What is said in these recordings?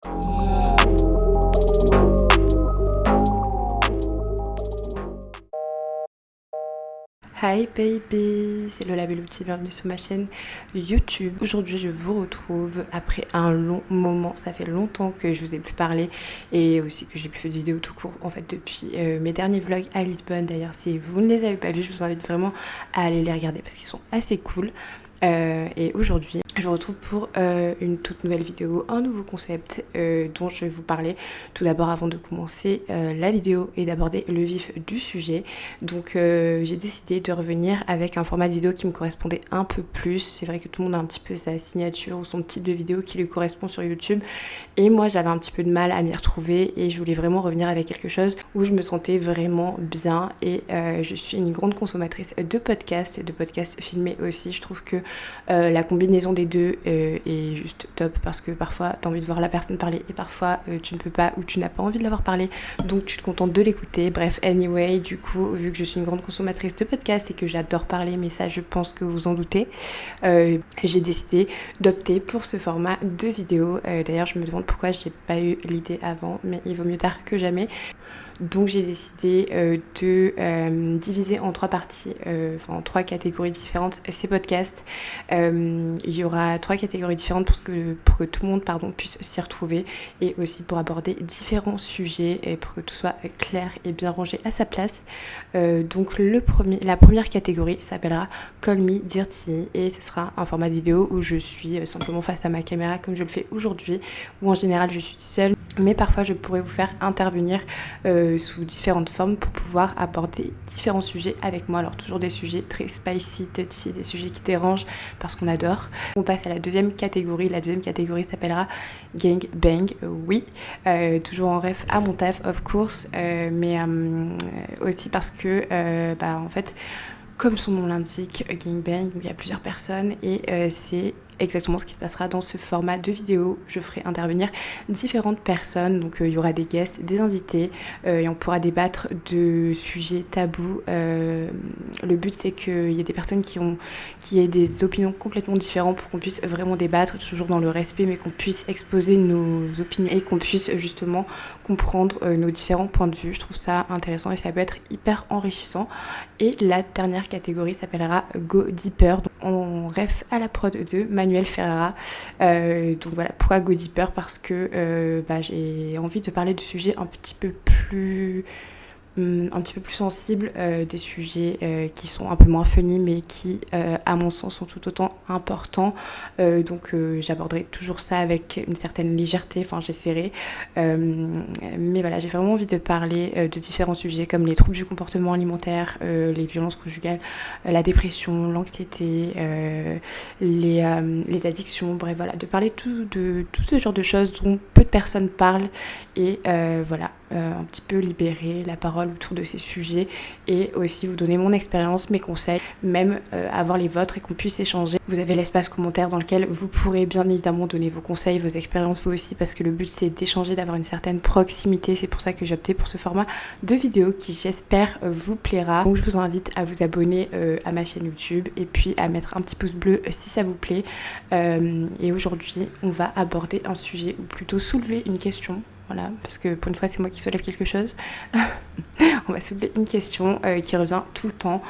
Hi baby, c'est Lola Bellucci, bienvenue sur ma chaîne YouTube. Aujourd'hui je vous retrouve après un long moment, ça fait longtemps que je vous ai plus parlé et aussi que j'ai plus fait de vidéos tout court en fait depuis mes derniers vlogs à Lisbonne. D'ailleurs si vous ne les avez pas vus, je vous invite vraiment à aller les regarder parce qu'ils sont assez cool. Et aujourd'hui je vous retrouve pour une toute nouvelle vidéo, un nouveau concept dont je vais vous parler tout d'abord avant de commencer la vidéo et d'aborder le vif du sujet. Donc j'ai décidé de revenir avec un format de vidéo qui me correspondait un peu plus. C'est vrai que tout le monde a un petit peu sa signature ou son type de vidéo qui lui correspond sur YouTube et moi j'avais un petit peu de mal à m'y retrouver et je voulais vraiment revenir avec quelque chose où je me sentais vraiment bien. Et je suis une grande consommatrice de podcasts filmés aussi. Je trouve que la combinaison des deux est juste top parce que parfois tu as envie de voir la personne parler et parfois tu ne peux pas ou tu n'as pas envie de l'avoir parlé, donc tu te contentes de l'écouter. Bref, anyway, du coup, vu que je suis une grande consommatrice de podcasts et que j'adore parler, mais ça je pense que vous en doutez, j'ai décidé d'opter pour ce format de vidéo. D'ailleurs je me demande pourquoi j'ai pas eu l'idée avant, mais il vaut mieux tard que jamais. Donc j'ai décidé de diviser en trois parties, en trois catégories différentes ces podcasts. Il y aura trois catégories différentes pour que tout le monde puisse s'y retrouver et aussi pour aborder différents sujets et pour que tout soit clair et bien rangé à sa place. Donc la première catégorie s'appellera Call Me Dirty et ce sera un format de vidéo où je suis simplement face à ma caméra comme je le fais aujourd'hui, où en général je suis seule, mais parfois je pourrais vous faire intervenir sous différentes formes pour pouvoir aborder différents sujets avec moi. Alors toujours des sujets très spicy, touchy, des sujets qui dérangent parce qu'on adore. On passe à la deuxième catégorie. La deuxième catégorie s'appellera Gang Bang, oui, toujours en ref à mon taf of course, mais aussi parce que en fait, comme son nom l'indique, gangbang, il y a plusieurs personnes et c'est exactement ce qui se passera dans ce format de vidéo. Je ferai intervenir différentes personnes, donc il y aura des guests, des invités et on pourra débattre de sujets tabous. Le but c'est qu'il y ait des personnes qui aient des opinions complètement différentes pour qu'on puisse vraiment débattre, toujours dans le respect, mais qu'on puisse exposer nos opinions et qu'on puisse justement comprendre nos différents points de vue. Je trouve ça intéressant et ça peut être hyper enrichissant. Et la dernière catégorie s'appellera Go Deeper, donc on ref à la prod de Manuel Ferrara. Donc voilà, pourquoi Go Deeper? Parce que j'ai envie de parler de sujets un petit peu plus sensibles, des sujets qui sont un peu moins funny mais qui à mon sens sont tout autant importants. Donc j'aborderai toujours ça avec une certaine légèreté, j'essaierai, mais voilà, j'ai vraiment envie de parler de différents sujets comme les troubles du comportement alimentaire, les violences conjugales, la dépression, l'anxiété, les addictions, bref voilà, de parler de tout ce genre de choses dont peu de personnes parlent et un petit peu libérer la parole autour de ces sujets et aussi vous donner mon expérience, mes conseils, même avoir les vôtres et qu'on puisse échanger. Vous avez l'espace commentaire dans lequel vous pourrez bien évidemment donner vos conseils, vos expériences vous aussi, parce que le but c'est d'échanger, d'avoir une certaine proximité. C'est pour ça que j'ai opté pour ce format de vidéo qui j'espère vous plaira. Donc je vous invite à vous abonner à ma chaîne YouTube et puis à mettre un petit pouce bleu si ça vous plaît. Et aujourd'hui on va aborder un sujet ou plutôt soulever une question. Voilà, parce que pour une fois c'est moi qui soulève quelque chose. On va soulever une question qui revient tout le temps.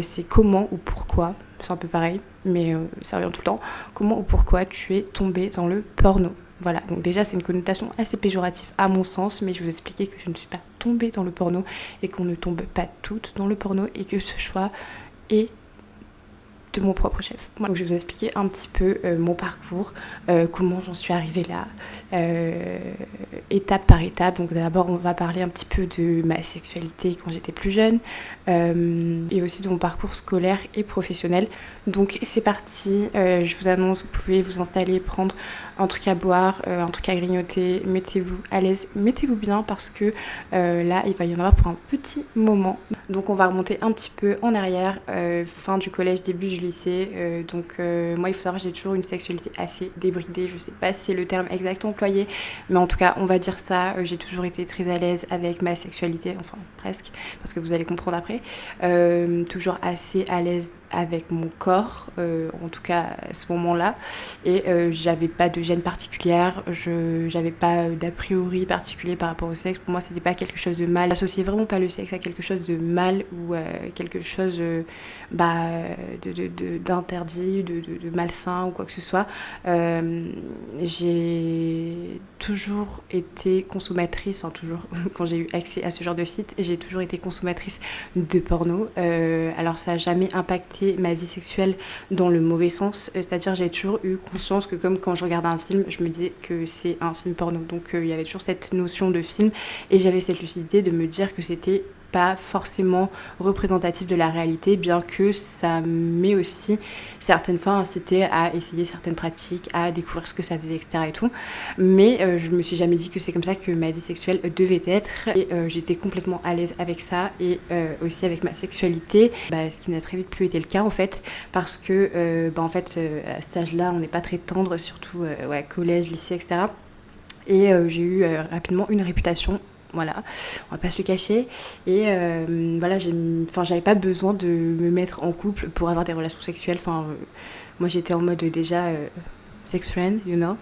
C'est comment ou pourquoi, c'est un peu pareil, mais ça revient tout le temps. Comment ou pourquoi tu es tombée dans le porno? Voilà, donc déjà c'est une connotation assez péjorative à mon sens, mais je vais vous expliquer que je ne suis pas tombée dans le porno et qu'on ne tombe pas toutes dans le porno et que ce choix est de mon propre chef. Donc je vais vous expliquer un petit peu mon parcours, comment j'en suis arrivée là, étape par étape. Donc d'abord on va parler un petit peu de ma sexualité quand j'étais plus jeune et aussi de mon parcours scolaire et professionnel. Donc c'est parti, je vous annonce, vous pouvez vous installer, prendre un truc à boire, un truc à grignoter, mettez-vous à l'aise, mettez-vous bien parce que là il va y en avoir pour un petit moment. Donc on va remonter un petit peu en arrière, fin du collège, début du lycée. Moi il faut savoir que j'ai toujours une sexualité assez débridée, je sais pas si c'est le terme exact employé, mais en tout cas on va dire ça. J'ai toujours été très à l'aise avec ma sexualité, enfin presque, parce que vous allez comprendre après. Toujours assez à l'aise avec mon corps, en tout cas à ce moment-là, et j'avais pas de gêne particulière, j'avais pas d'a priori particulier par rapport au sexe. Pour moi, c'était pas quelque chose de mal. J'associais vraiment pas le sexe à quelque chose de mal ou quelque chose d'interdit, de malsain ou quoi que ce soit. J'ai toujours été consommatrice, enfin toujours, quand j'ai eu accès à ce genre de site, j'ai toujours été consommatrice de porno. Alors ça a jamais impacté ma vie sexuelle dans le mauvais sens, c'est-à-dire j'ai toujours eu conscience que comme quand je regardais un film, je me disais que c'est un film porno. Donc il y avait toujours cette notion de film et j'avais cette lucidité de me dire que c'était pas forcément représentatif de la réalité, bien que ça m'ait aussi certaines fois incité à essayer certaines pratiques, à découvrir ce que ça faisait, etc. et tout. Mais je me suis jamais dit que c'est comme ça que ma vie sexuelle devait être. Et j'étais complètement à l'aise avec ça et aussi avec ma sexualité, ce qui n'a très vite plus été le cas en fait, parce que à cet âge-là, on n'est pas très tendre, surtout collège, lycée, etc. Et j'ai eu rapidement une réputation, voilà, on va pas se le cacher. Et j'avais pas besoin de me mettre en couple pour avoir des relations sexuelles. Moi j'étais en mode déjà sex friend, you know.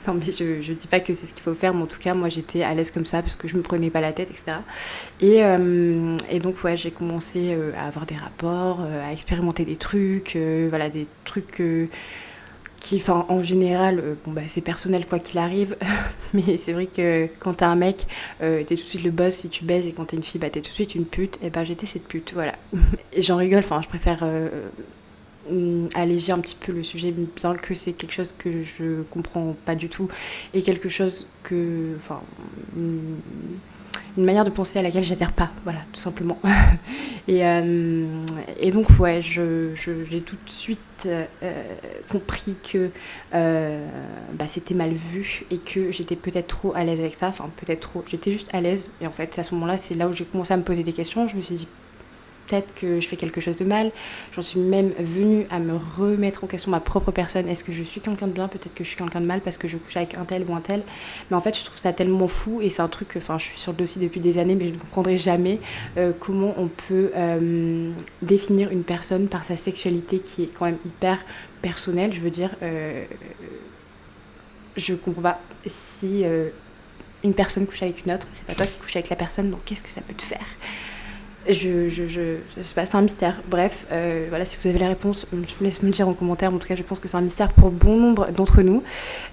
Non mais je dis pas que c'est ce qu'il faut faire, mais en tout cas moi j'étais à l'aise comme ça parce que je me prenais pas la tête, etc. Et donc j'ai commencé à avoir des rapports, à expérimenter des trucs, des trucs qui, en général, c'est personnel quoi qu'il arrive, mais c'est vrai que quand t'as un mec, t'es tout de suite le boss si tu baises, et quand t'es une fille, t'es tout de suite une pute, et j'étais cette pute, voilà. Et j'en rigole, je préfère alléger un petit peu le sujet, bien que c'est quelque chose que je comprends pas du tout, et quelque chose que, une manière de penser à laquelle j'adhère pas, voilà, tout simplement. Et donc, j'ai tout de suite compris que c'était mal vu et que j'étais peut-être trop à l'aise avec ça, peut-être trop, j'étais juste à l'aise. Et en fait, à ce moment-là, c'est là où j'ai commencé à me poser des questions. Je me suis dit, peut-être que je fais quelque chose de mal. J'en suis même venue à me remettre en question ma propre personne. Est-ce que je suis quelqu'un de bien? Peut-être que je suis quelqu'un de mal parce que je couche avec un tel ou un tel. Mais en fait, je trouve ça tellement fou et c'est un truc que, je suis sur le dossier depuis des années, mais je ne comprendrai jamais comment on peut définir une personne par sa sexualité qui est quand même hyper personnelle. Je veux dire, je comprends pas si une personne couche avec une autre, c'est pas toi qui couches avec la personne, donc qu'est-ce que ça peut te faire? Je sais pas, c'est un mystère. Bref, si vous avez la réponse, je vous laisse me le dire en commentaire. En tout cas, je pense que c'est un mystère pour bon nombre d'entre nous.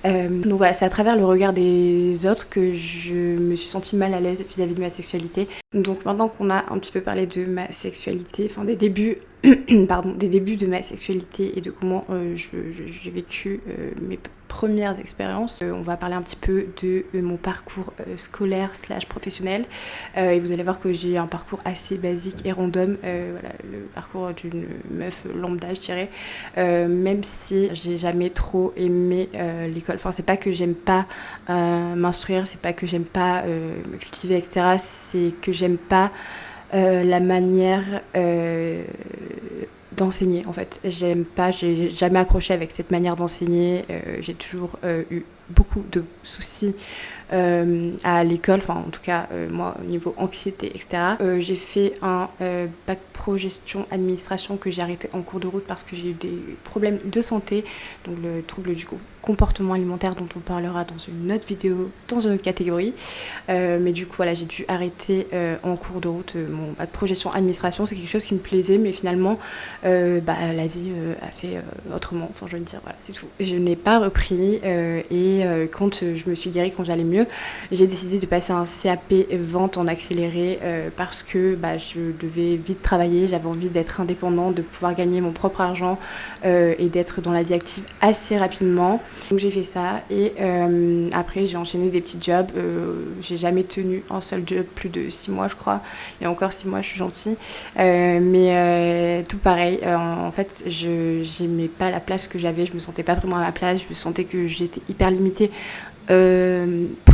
Donc voilà, c'est à travers le regard des autres que je me suis sentie mal à l'aise vis-à-vis de ma sexualité. Donc maintenant qu'on a un petit peu parlé de ma sexualité, des débuts, des débuts de ma sexualité et de comment j'ai vécu mes premières expériences, on va parler un petit peu de mon parcours scolaire / professionnel. Et vous allez voir que j'ai un parcours assez basique et random, le parcours d'une meuf lambda, je dirais, même si j'ai jamais trop aimé l'école. C'est pas que j'aime pas m'instruire, c'est pas que j'aime pas me cultiver, etc. C'est que j'aime pas la manière d'enseigner en fait. J'ai jamais accroché avec cette manière d'enseigner. J'ai toujours eu beaucoup de soucis à l'école, en tout cas moi au niveau anxiété, etc. J'ai fait un bac pro gestion administration que j'ai arrêté en cours de route parce que j'ai eu des problèmes de santé, donc le trouble du comportement alimentaire dont on parlera dans une autre vidéo, dans une autre catégorie. Mais du coup j'ai dû arrêter en cours de route mon bac pro gestion administration. C'est quelque chose qui me plaisait, mais finalement la vie a fait autrement, je veux dire, voilà, c'est tout. Je n'ai pas repris et quand je me suis guérie, quand j'allais mieux, j'ai décidé de passer un CAP vente en accéléré parce que je devais vite travailler, j'avais envie d'être indépendante, de pouvoir gagner mon propre argent et d'être dans la vie active assez rapidement. Donc j'ai fait ça et après j'ai enchaîné des petits jobs. J'ai jamais tenu un seul job plus de 6 mois, je crois, et encore 6 mois je suis gentille, mais tout pareil, en fait j'aimais pas la place que j'avais, je me sentais pas vraiment à ma place, je me sentais que j'étais hyper limitée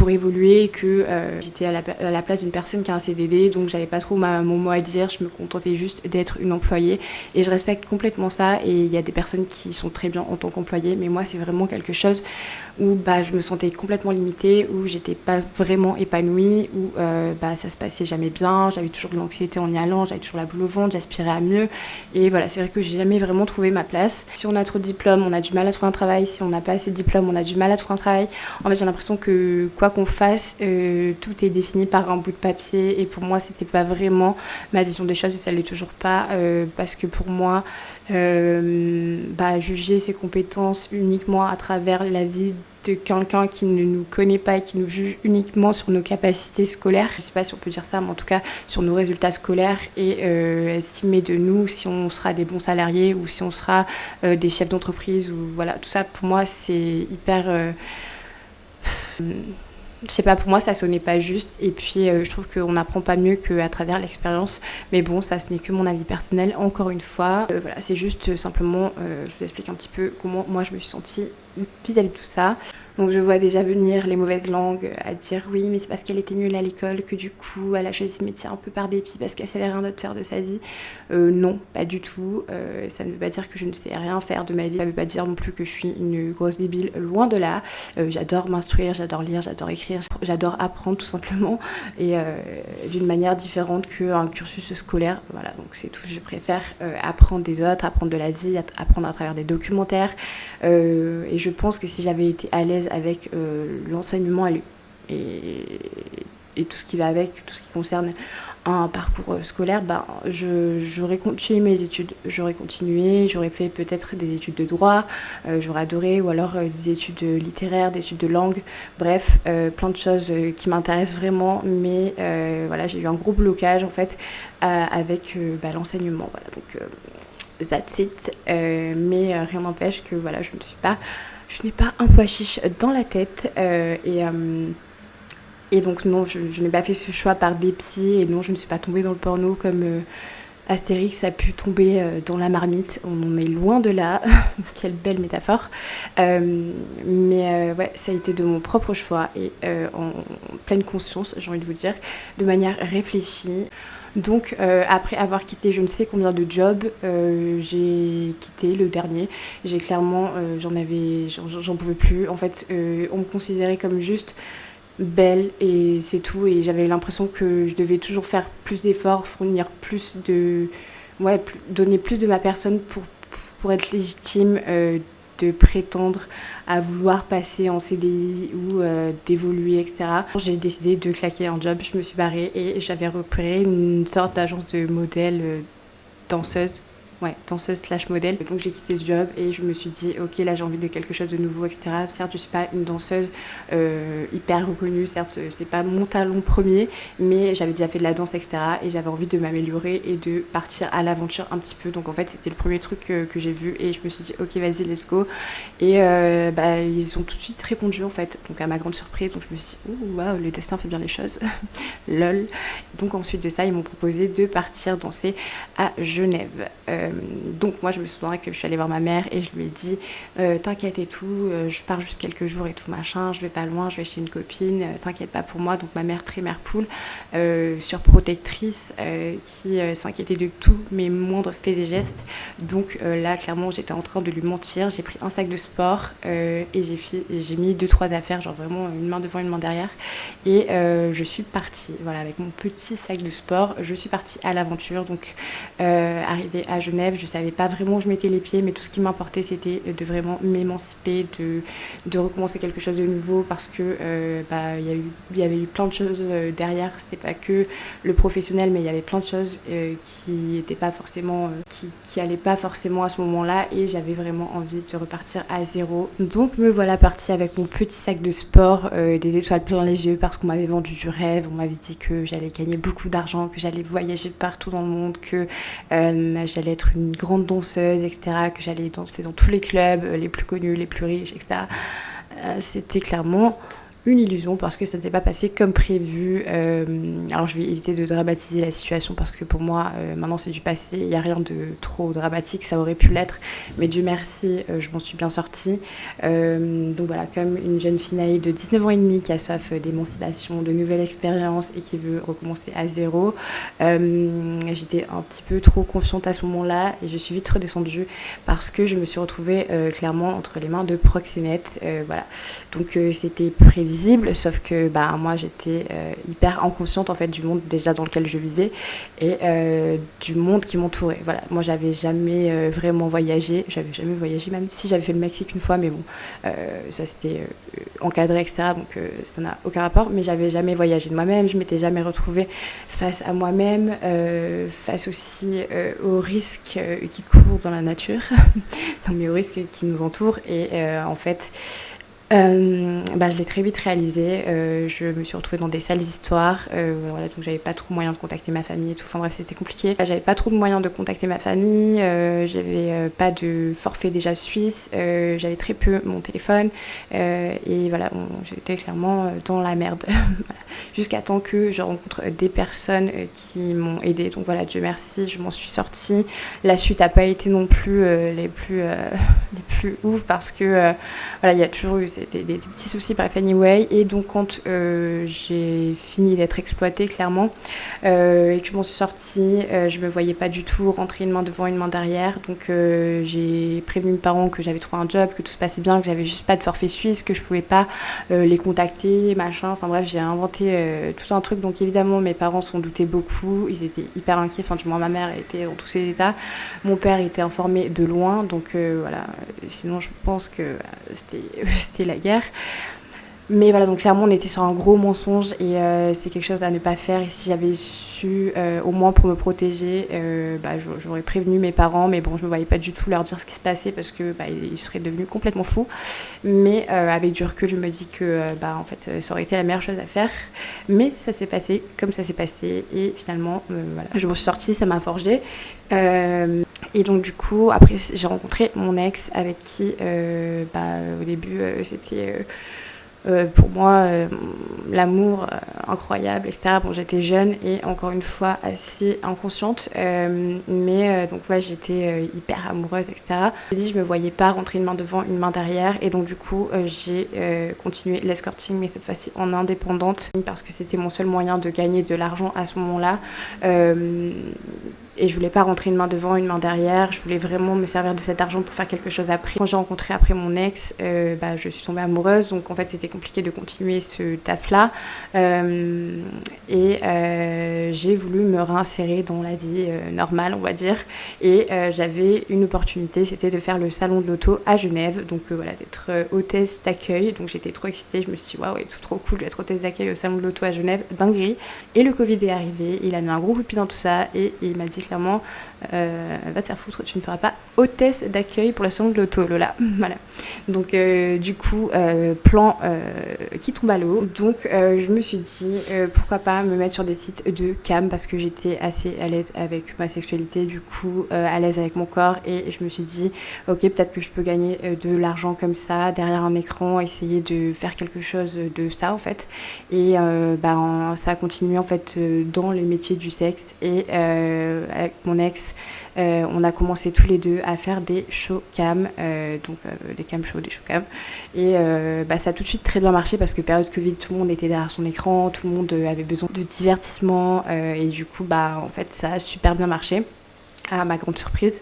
pour évoluer, que j'étais à la place d'une personne qui a un CDD, donc j'avais pas trop mon mot à dire, je me contentais juste d'être une employée et je respecte complètement ça. Et il y a des personnes qui sont très bien en tant qu'employée, mais moi c'est vraiment quelque chose où je me sentais complètement limitée, où j'étais pas vraiment épanouie, où ça se passait jamais bien, j'avais toujours de l'anxiété en y allant, j'avais toujours la boule au ventre, j'aspirais à mieux. Et voilà, c'est vrai que j'ai jamais vraiment trouvé ma place. Si on a trop de diplômes, on a du mal à trouver un travail. Si on n'a pas assez de diplômes, on a du mal à trouver un travail. En fait, j'ai l'impression que quoi qu'on fasse, tout est défini par un bout de papier. Et pour moi, c'était pas vraiment ma vision des choses et ça l'est toujours pas. Parce que pour moi, juger ses compétences uniquement à travers la vie de quelqu'un qui ne nous connaît pas et qui nous juge uniquement sur nos capacités scolaires, je sais pas si on peut dire ça, mais en tout cas sur nos résultats scolaires et estimer de nous si on sera des bons salariés ou si on sera des chefs d'entreprise ou voilà, tout ça pour moi c'est hyper je sais pas, pour moi ça sonnait pas juste et puis je trouve qu'on n'apprend pas mieux qu'à travers l'expérience, mais bon, ça ce n'est que mon avis personnel encore une fois. Voilà, c'est juste simplement, je vous explique un petit peu comment moi je me suis sentie vis-à-vis de tout ça. Donc je vois déjà venir les mauvaises langues à dire oui mais c'est parce qu'elle était nulle à l'école que du coup elle a choisi ce métier un peu par dépit parce qu'elle savait rien d'autre faire de sa vie. Non, pas du tout. Ça ne veut pas dire que je ne sais rien faire de ma vie. Ça ne veut pas dire non plus que je suis une grosse débile, loin de là. J'adore m'instruire, j'adore lire, j'adore écrire, j'adore apprendre tout simplement et d'une manière différente qu'un cursus scolaire. Voilà, donc c'est tout. Je préfère apprendre des autres, apprendre de la vie, apprendre à travers des documentaires et je pense que si j'avais été à l'aise avec l'enseignement et tout ce qui va avec, tout ce qui concerne un parcours scolaire, j'aurais continué mes études. J'aurais continué, j'aurais fait peut-être des études de droit, j'aurais adoré, ou alors des études littéraires, des études de langue, bref, plein de choses qui m'intéressent vraiment, mais voilà, j'ai eu un gros blocage en fait avec l'enseignement. Voilà, donc that's it. Mais rien n'empêche que voilà, je n'ai pas un pois chiche dans la tête et donc non, je n'ai pas fait ce choix par dépit et non, je ne suis pas tombée dans le porno comme Astérix a pu tomber dans la marmite. On en est loin de là. Quelle belle métaphore. Mais ouais, ça a été de mon propre choix et en pleine conscience, j'ai envie de vous dire, de manière réfléchie. Donc après avoir quitté je ne sais combien de jobs, j'ai quitté le dernier. J'ai clairement, j'en pouvais plus. En fait, on me considérait comme juste belle et c'est tout. Et j'avais l'impression que je devais toujours faire plus d'efforts, fournir plus de... Ouais, donner plus de ma personne pour être légitime de prétendre à vouloir passer en CDI ou d'évoluer, etc. J'ai décidé de claquer un job, je me suis barrée et j'avais repéré une sorte d'agence de modèle danseuse. Ouais, danseuse/modèle. Donc j'ai quitté ce job et je me suis dit, ok, là j'ai envie de quelque chose de nouveau, etc. Certes, je suis pas une danseuse hyper reconnue, certes, c'est pas mon talon premier, mais j'avais déjà fait de la danse, etc. Et j'avais envie de m'améliorer et de partir à l'aventure un petit peu. Donc en fait, c'était le premier truc que j'ai vu et je me suis dit, ok, vas-y, let's go. Et ils ont tout de suite répondu en fait. Donc à ma grande surprise, donc je me suis dit, ouh, waouh, le destin fait bien les choses. Lol. Donc ensuite de ça, ils m'ont proposé de partir danser à Genève. Donc moi je me souviens que je suis allée voir ma mère et je lui ai dit t'inquiète et tout, je pars juste quelques jours et tout machin, je vais pas loin, je vais chez une copine, t'inquiète pas pour moi. Donc ma mère très mère poule, surprotectrice, qui s'inquiétait de tous mes moindres faits et gestes. Donc là clairement j'étais en train de lui mentir. J'ai pris un sac de sport et j'ai mis 2-3 affaires, genre vraiment une main devant une main derrière et je suis partie, voilà, avec mon petit sac de sport, je suis partie à l'aventure. Donc arrivée à Genève, je savais pas vraiment où je mettais les pieds, mais tout ce qui m'importait c'était de vraiment m'émanciper, de recommencer quelque chose de nouveau parce que il y avait eu plein de choses derrière. C'était pas que le professionnel, mais il y avait plein de choses qui étaient pas forcément qui allaient pas forcément à ce moment-là et j'avais vraiment envie de repartir à zéro. Donc me voilà partie avec mon petit sac de sport, des étoiles plein les yeux parce qu'on m'avait vendu du rêve, on m'avait dit que j'allais gagner beaucoup d'argent, que j'allais voyager partout dans le monde, que j'allais être une grande danseuse, etc., que j'allais danser dans tous les clubs les plus connus, les plus riches, etc. C'était clairement une illusion parce que ça ne s'est pas passé comme prévu. Alors je vais éviter de dramatiser la situation parce que pour moi maintenant c'est du passé, il n'y a rien de trop dramatique, ça aurait pu l'être, mais Dieu merci je m'en suis bien sortie. Donc voilà, comme une jeune fille naïve de 19 ans et demi qui a soif d'émancipation, de nouvelles expériences et qui veut recommencer à zéro, j'étais un petit peu trop confiante à ce moment-là et je suis vite redescendue parce que je me suis retrouvée clairement entre les mains de proxénètes. Voilà, donc c'était prévisible, sauf que moi j'étais hyper inconsciente en fait du monde déjà dans lequel je vivais et du monde qui m'entourait. Voilà, moi j'avais jamais vraiment voyagé, même si j'avais fait le Mexique une fois, mais bon, ça c'était encadré, etc. Donc ça n'a aucun rapport, mais j'avais jamais voyagé de moi-même, je m'étais jamais retrouvée face à moi-même, face aussi aux risques qui courent dans la nature, non, mais aux risques qui nous entourent et en fait je l'ai très vite réalisé, je me suis retrouvée dans des sales histoires, voilà, donc j'avais pas trop moyen de contacter ma famille et tout, enfin bref c'était compliqué, j'avais pas trop de moyens de contacter ma famille, j'avais pas de forfait déjà suisse, j'avais très peu mon téléphone et voilà, j'étais clairement dans la merde voilà. Jusqu'à temps que je rencontre des personnes qui m'ont aidée, donc voilà, Dieu merci, je m'en suis sortie. La suite a pas été non plus les plus ouf parce que voilà, il y a toujours eu des petits soucis, bref, anyway. Et donc, quand j'ai fini d'être exploitée, clairement, et que je m'en suis sortie, je me voyais pas du tout rentrer une main devant, une main derrière. Donc, j'ai prévenu mes parents que j'avais trouvé un job, que tout se passait bien, que j'avais juste pas de forfait suisse, que je pouvais pas les contacter, machin. Enfin, bref, j'ai inventé tout un truc. Donc, évidemment, mes parents s'en doutaient beaucoup. Ils étaient hyper inquiets. Enfin, du moins, ma mère était dans tous ses états. Mon père était informé de loin. Donc, voilà. Sinon, je pense que c'était la guerre. Mais voilà, donc clairement, on était sur un gros mensonge et c'est quelque chose à ne pas faire. Et si j'avais su, au moins pour me protéger, j'aurais prévenu mes parents. Mais bon, je ne me voyais pas du tout leur dire ce qui se passait parce que ils seraient devenus complètement fous. Mais avec du recul, je me dis que en fait, ça aurait été la meilleure chose à faire. Mais ça s'est passé comme ça s'est passé. Et finalement, voilà, je m'en suis sortie, ça m'a forgée. Et donc du coup, après, j'ai rencontré mon ex avec qui, au début, c'était... pour moi, l'amour incroyable, etc. Bon, j'étais jeune et encore une fois assez inconsciente, mais donc ouais, j'étais hyper amoureuse, etc. J'ai dit, je me voyais pas rentrer une main devant, une main derrière, et donc du coup, j'ai continué l'escorting, mais cette fois-ci en indépendante, parce que c'était mon seul moyen de gagner de l'argent à ce moment-là. Et je voulais pas rentrer une main devant, une main derrière. Je voulais vraiment me servir de cet argent pour faire quelque chose après. Quand j'ai rencontré après mon ex, je suis tombée amoureuse. Donc en fait, c'était compliqué de continuer ce taf-là. J'ai voulu me réinsérer dans la vie normale, on va dire. Et j'avais une opportunité, c'était de faire le salon de l'auto à Genève. Donc voilà, d'être hôtesse d'accueil. Donc j'étais trop excitée. Je me suis dit, waouh, ouais, tout trop cool d'être hôtesse d'accueil au salon de l'auto à Genève. Dinguerie. Et le Covid est arrivé. Il a mis un gros coup de pied dans tout ça. Et il m'a dit clairement, va te faire foutre, tu ne feras pas hôtesse d'accueil pour la salon de l'auto, Lola. Voilà. Donc du coup, plan qui tombe à l'eau. Donc je me suis dit, pourquoi pas me mettre sur des sites de cam, parce que j'étais assez à l'aise avec ma sexualité, du coup à l'aise avec mon corps, et je me suis dit, ok, peut-être que je peux gagner de l'argent comme ça, derrière un écran, essayer de faire quelque chose de ça en fait. Et ça a continué en fait dans les métiers du sexe, et avec mon ex, on a commencé tous les deux à faire des show cam, des cam shows, des show cam, et ça a tout de suite très bien marché parce que période Covid, tout le monde était derrière son écran, tout le monde avait besoin de divertissement, et du coup en fait ça a super bien marché à ma grande surprise.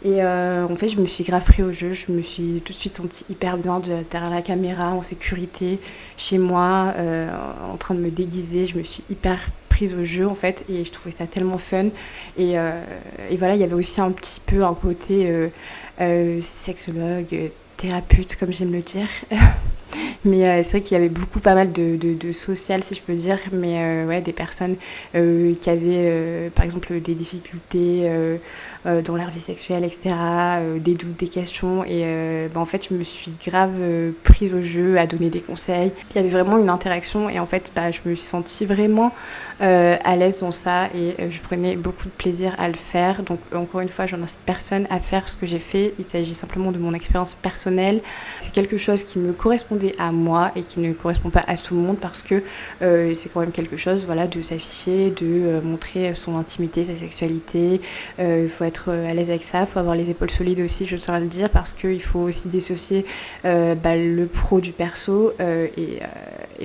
Et en fait, je me suis grave pris au jeu, je me suis tout de suite sentie hyper bien derrière la caméra, en sécurité, chez moi, en train de me déguiser. Je me suis hyper prise au jeu en fait, et je trouvais ça tellement fun. Et voilà, il y avait aussi un petit peu un côté sexologue, thérapeute, comme j'aime le dire. Mais c'est vrai qu'il y avait pas mal de social, si je peux dire, mais ouais, des personnes qui avaient par exemple des difficultés dans leur vie sexuelle, etc., des doutes, des questions, et en fait je me suis grave prise au jeu à donner des conseils. Il y avait vraiment une interaction, et en fait je me suis sentie vraiment à l'aise dans ça, et je prenais beaucoup de plaisir à le faire. Donc encore une fois, j'en incite personne à faire ce que j'ai fait, il s'agit simplement de mon expérience personnelle. C'est quelque chose qui me correspondait correspondait à moi et qui ne correspond pas à tout le monde parce que c'est quand même quelque chose, voilà, de s'afficher, de montrer son intimité, sa sexualité. Il faut être à l'aise avec ça, il faut avoir les épaules solides aussi, je tiens à le dire, parce qu'il faut aussi dissocier le pro du perso et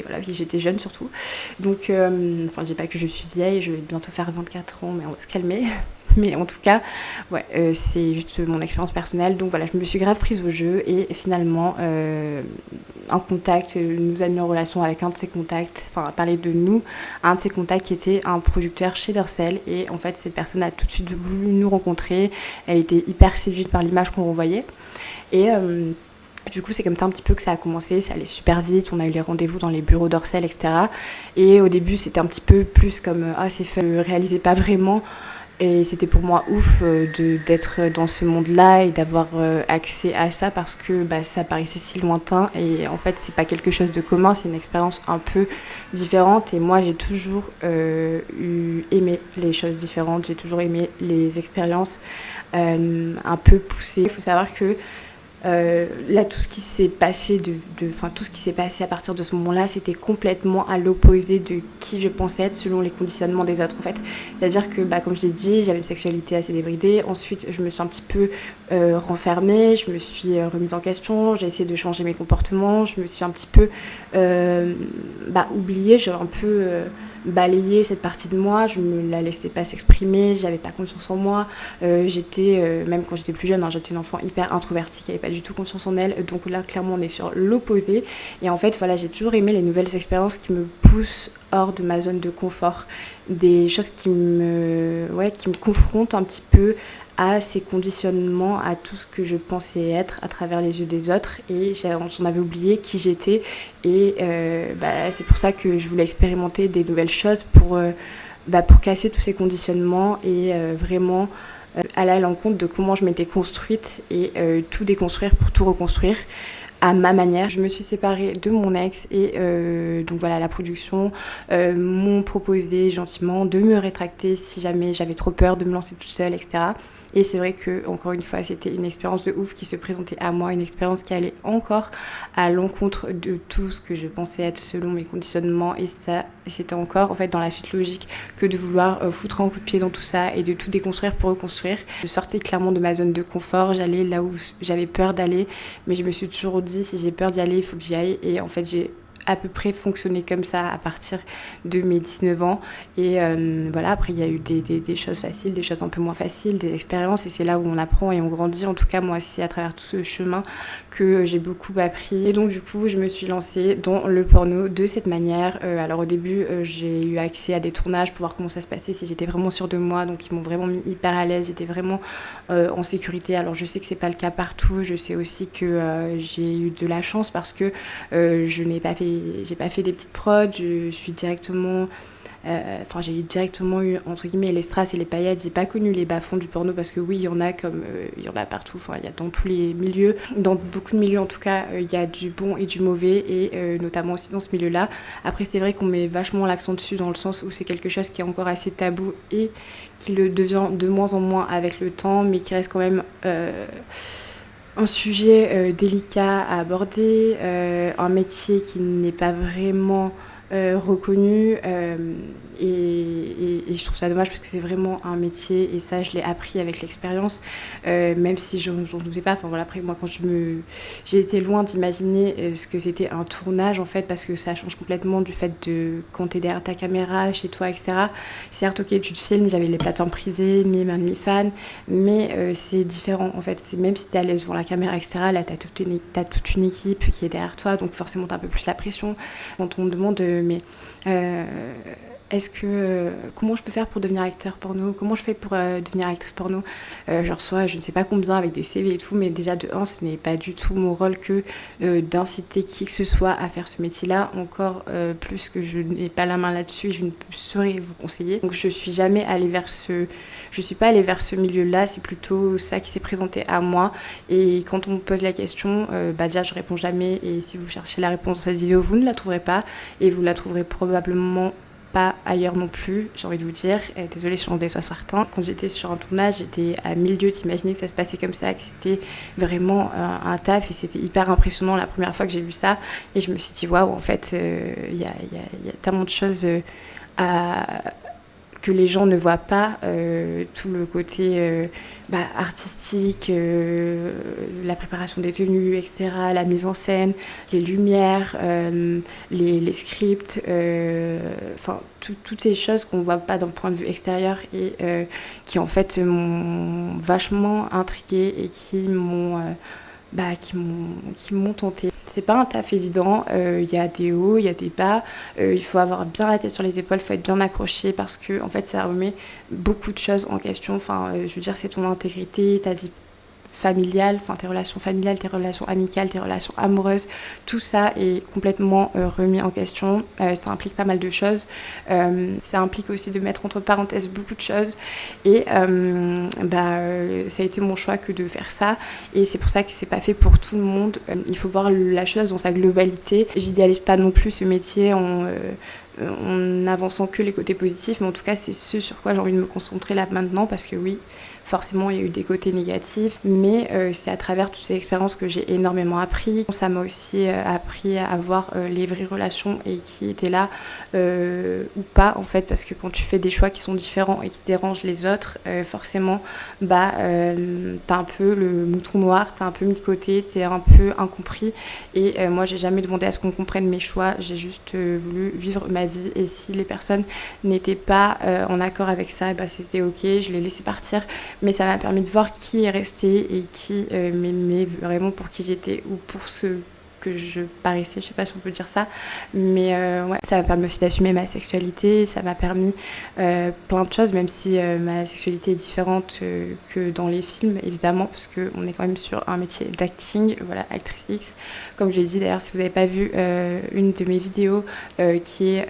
voilà, j'étais jeune surtout. Donc, enfin, je dis pas que je suis vieille, je vais bientôt faire 24 ans, mais on va se calmer. Mais en tout cas, ouais, c'est juste mon expérience personnelle. Donc voilà, je me suis grave prise au jeu et finalement, un contact nous a mis en relation avec un de ses contacts, enfin, à parler de nous, un de ses contacts qui était un producteur chez Dorsel. Et en fait, cette personne a tout de suite voulu nous rencontrer. Elle était hyper séduite par l'image qu'on renvoyait. Et du coup, c'est comme ça un petit peu que ça a commencé, ça allait super vite, on a eu les rendez-vous dans les bureaux d'Orsel, etc. Et au début, c'était un petit peu plus comme « Ah, c'est fait », je ne réalisais pas vraiment. Et c'était pour moi ouf d'être dans ce monde-là et d'avoir accès à ça parce que ça paraissait si lointain. Et en fait, c'est pas quelque chose de commun, c'est une expérience un peu différente. Et moi, j'ai toujours aimé les choses différentes, j'ai toujours aimé les expériences un peu poussées. Il faut savoir que là, tout ce qui s'est passé tout ce qui s'est passé à partir de ce moment-là, c'était complètement à l'opposé de qui je pensais être selon les conditionnements des autres, en fait. C'est-à-dire que, comme je l'ai dit, j'avais une sexualité assez débridée. Ensuite, je me suis un petit peu renfermée, je me suis remise en question, j'ai essayé de changer mes comportements, je me suis un petit peu oubliée, j'ai un peu balayer cette partie de moi, je me la laissais pas s'exprimer, j'avais pas confiance en moi, j'étais, même quand j'étais plus jeune, j'étais une enfant hyper introvertie qui avait pas du tout confiance en elle, donc là clairement on est sur l'opposé. Et en fait voilà, j'ai toujours aimé les nouvelles expériences qui me poussent hors de ma zone de confort, des choses qui me confrontent un petit peu à ces conditionnements, à tout ce que je pensais être à travers les yeux des autres, et j'en avais oublié qui j'étais. Et c'est pour ça que je voulais expérimenter des nouvelles choses pour casser tous ces conditionnements et vraiment aller à l'encontre de comment je m'étais construite et tout déconstruire pour tout reconstruire à ma manière. Je me suis séparée de mon ex et donc voilà, la production m'ont proposé gentiment de me rétracter si jamais j'avais trop peur de me lancer toute seule, etc. Et c'est vrai que, encore une fois, c'était une expérience de ouf qui se présentait à moi, une expérience qui allait encore à l'encontre de tout ce que je pensais être selon mes conditionnements. Et ça, c'était encore en fait dans la suite logique que de vouloir foutre un coup de pied dans tout ça et de tout déconstruire pour reconstruire. Je sortais clairement de ma zone de confort, j'allais là où j'avais peur d'aller, mais je me suis toujours dit, si j'ai peur d'y aller, il faut que j'y aille. Et en fait, j'ai à peu près fonctionné comme ça à partir de mes 19 ans. Et voilà, après il y a eu des choses faciles, des choses un peu moins faciles, des expériences, et c'est là où on apprend et on grandit. En tout cas, moi, c'est à travers tout ce chemin que j'ai beaucoup appris. Et donc du coup, je me suis lancée dans le porno de cette manière. Alors au début, j'ai eu accès à des tournages pour voir comment ça se passait, si j'étais vraiment sûre de moi. Donc ils m'ont vraiment mis hyper à l'aise, j'étais vraiment en sécurité. Alors je sais que c'est pas le cas partout, je sais aussi que j'ai eu de la chance parce que j'ai pas fait des petites prods, je suis directement j'ai directement eu entre guillemets les strass et les paillettes. J'ai pas connu les bas-fonds du porno parce que oui, il y en a comme il y en a partout, il y a dans tous les milieux, dans beaucoup de milieux en tout cas, il y a du bon et du mauvais, et notamment aussi dans ce milieu-là. Après c'est vrai qu'on met vachement l'accent dessus dans le sens où c'est quelque chose qui est encore assez tabou et qui le devient de moins en moins avec le temps, mais qui reste quand même un sujet délicat à aborder, un métier qui n'est pas vraiment reconnu, et je trouve ça dommage parce que c'est vraiment un métier, et ça je l'ai appris avec l'expérience, même si j'en doutais pas. Enfin voilà, après moi j'ai été loin d'imaginer ce que c'était un tournage en fait, parce que ça change complètement du fait de quand t'es derrière ta caméra chez toi, etc. Certes, ok, tu te filmes, j'avais les plateformes privées, mi-fan, mais c'est différent en fait. Même si t'es à l'aise devant la caméra, etc., là t'as toute une équipe qui est derrière toi, donc forcément t'as un peu plus la pression quand on me demande comment je peux faire pour devenir acteur porno, comment je fais pour devenir actrice porno. Je reçois je ne sais pas combien avec des CV et tout, mais déjà de 1, ce n'est pas du tout mon rôle que d'inciter qui que ce soit à faire ce métier-là, encore plus que je n'ai pas la main là-dessus, je ne saurais vous conseiller. Donc je suis pas allée vers ce milieu-là, c'est plutôt ça qui s'est présenté à moi. Et quand on me pose la question, déjà je réponds jamais, et si vous cherchez la réponse dans cette vidéo, vous ne la trouverez pas, et vous la trouverez probablement pas ailleurs non plus, j'ai envie de vous dire. Désolée si j'en déçois certains. Quand j'étais sur un tournage, j'étais à 1000 lieues d'imaginer que ça se passait comme ça, que c'était vraiment un taf, et c'était hyper impressionnant la première fois que j'ai vu ça. Et je me suis dit, waouh, en fait, il y a tellement de choses que les gens ne voient pas, tout le côté artistique, la préparation des tenues, etc., la mise en scène, les lumières, les scripts, toutes ces choses qu'on ne voit pas d'un point de vue extérieur et qui en fait m'ont vachement intriguée et qui m'ont tentée. C'est pas un taf évident, il y a des hauts, il y a des bas, il faut avoir bien la tête sur les épaules, il faut être bien accroché parce que en fait ça remet beaucoup de choses en question. Je veux dire, c'est ton intégrité, ta vie familiale, tes relations familiales, tes relations amicales, tes relations amoureuses, tout ça est complètement remis en question. Ça implique pas mal de choses. Ça implique aussi de mettre entre parenthèses beaucoup de choses. Et ça a été mon choix que de faire ça. Et c'est pour ça que c'est pas fait pour tout le monde. Il faut voir la chose dans sa globalité. J'idéalise pas non plus ce métier en avançant que les côtés positifs, mais en tout cas c'est ce sur quoi j'ai envie de me concentrer là maintenant, parce que oui, forcément il y a eu des côtés négatifs, mais c'est à travers toutes ces expériences que j'ai énormément appris. Ça m'a aussi appris à voir les vraies relations et qui étaient là ou pas, en fait, parce que quand tu fais des choix qui sont différents et qui dérangent les autres, forcément t'as un peu le mouton noir, t'es un peu mis de côté, t'es un peu incompris. Et moi j'ai jamais demandé à ce qu'on comprenne mes choix, j'ai juste voulu vivre ma vie, et si les personnes n'étaient pas en accord avec ça, c'était ok, je les laissais partir. Mais ça m'a permis de voir qui est resté et qui m'aimait vraiment pour qui j'étais, ou pour ce que je paraissais, je sais pas si on peut dire ça, mais ouais, ça m'a permis aussi d'assumer ma sexualité, ça m'a permis plein de choses, même si ma sexualité est différente que dans les films, évidemment, parce qu'on est quand même sur un métier d'acting, voilà, actrice X. Comme je l'ai dit d'ailleurs, si vous n'avez pas vu une de mes vidéos qui est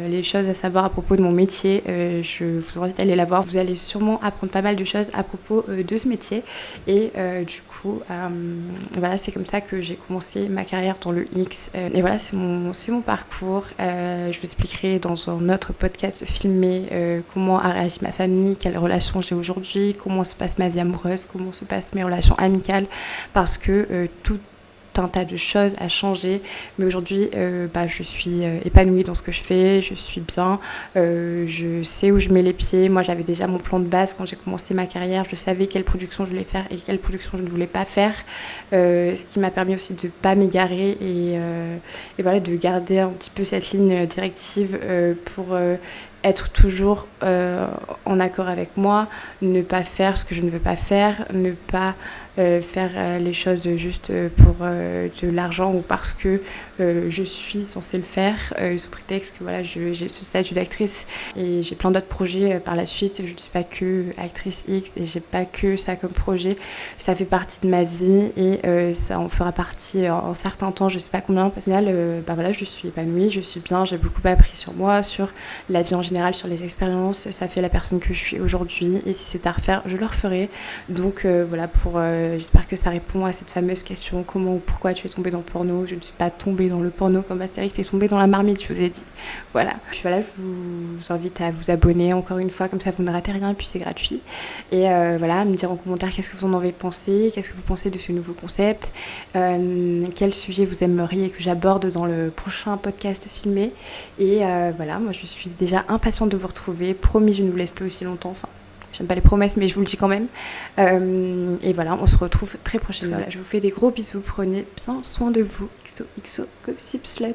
les choses à savoir à propos de mon métier, je vous invite à aller la voir. Vous allez sûrement apprendre pas mal de choses à propos de ce métier. Et du coup, voilà, c'est comme ça que j'ai commencé ma carrière dans le X. Et voilà, c'est mon parcours. Je vous expliquerai dans un autre podcast filmé comment a réagi ma famille, quelles relations j'ai aujourd'hui, comment se passe ma vie amoureuse, comment se passent mes relations amicales, parce que tout un tas de choses à changer, mais aujourd'hui je suis épanouie dans ce que je fais, je suis bien, je sais où je mets les pieds. Moi j'avais déjà mon plan de base quand j'ai commencé ma carrière, je savais quelle production je voulais faire et quelle production je ne voulais pas faire, ce qui m'a permis aussi de ne pas m'égarer et voilà, de garder un petit peu cette ligne directive pour être toujours en accord avec moi, ne pas faire ce que je ne veux pas faire, ne pas faire les choses juste pour de l'argent ou parce que je suis censée le faire, sous prétexte que voilà, j'ai ce statut d'actrice et j'ai plein d'autres projets par la suite. Je ne suis pas que actrice X et j'ai pas que ça comme projet. Ça fait partie de ma vie et ça en fera partie en certains temps, je sais pas combien. Parce que voilà, je suis épanouie, je suis bien, j'ai beaucoup appris sur moi, sur la vie en général, sur les expériences. Ça fait la personne que je suis aujourd'hui et si c'est à refaire, je le referai. Donc voilà, j'espère que ça répond à cette fameuse question: comment ou pourquoi tu es tombée dans le porno. Je ne suis pas tombée dans le porno comme Astérix est tombée dans la marmite, je vous ai dit. Voilà. Puis voilà, je vous invite à vous abonner encore une fois, comme ça vous ne ratez rien, puis c'est gratuit. Et voilà, me dire en commentaire qu'est-ce que vous en avez pensé, qu'est-ce que vous pensez de ce nouveau concept, quel sujet vous aimeriez que j'aborde dans le prochain podcast filmé. Et voilà, moi je suis déjà impatiente de vous retrouver. Promis, je ne vous laisse plus aussi longtemps. Enfin, j'aime pas les promesses, mais je vous le dis quand même. Et voilà, on se retrouve très prochainement. Voilà, je vous fais des gros bisous. Prenez bien soin de vous. XO, XO, gossip slut.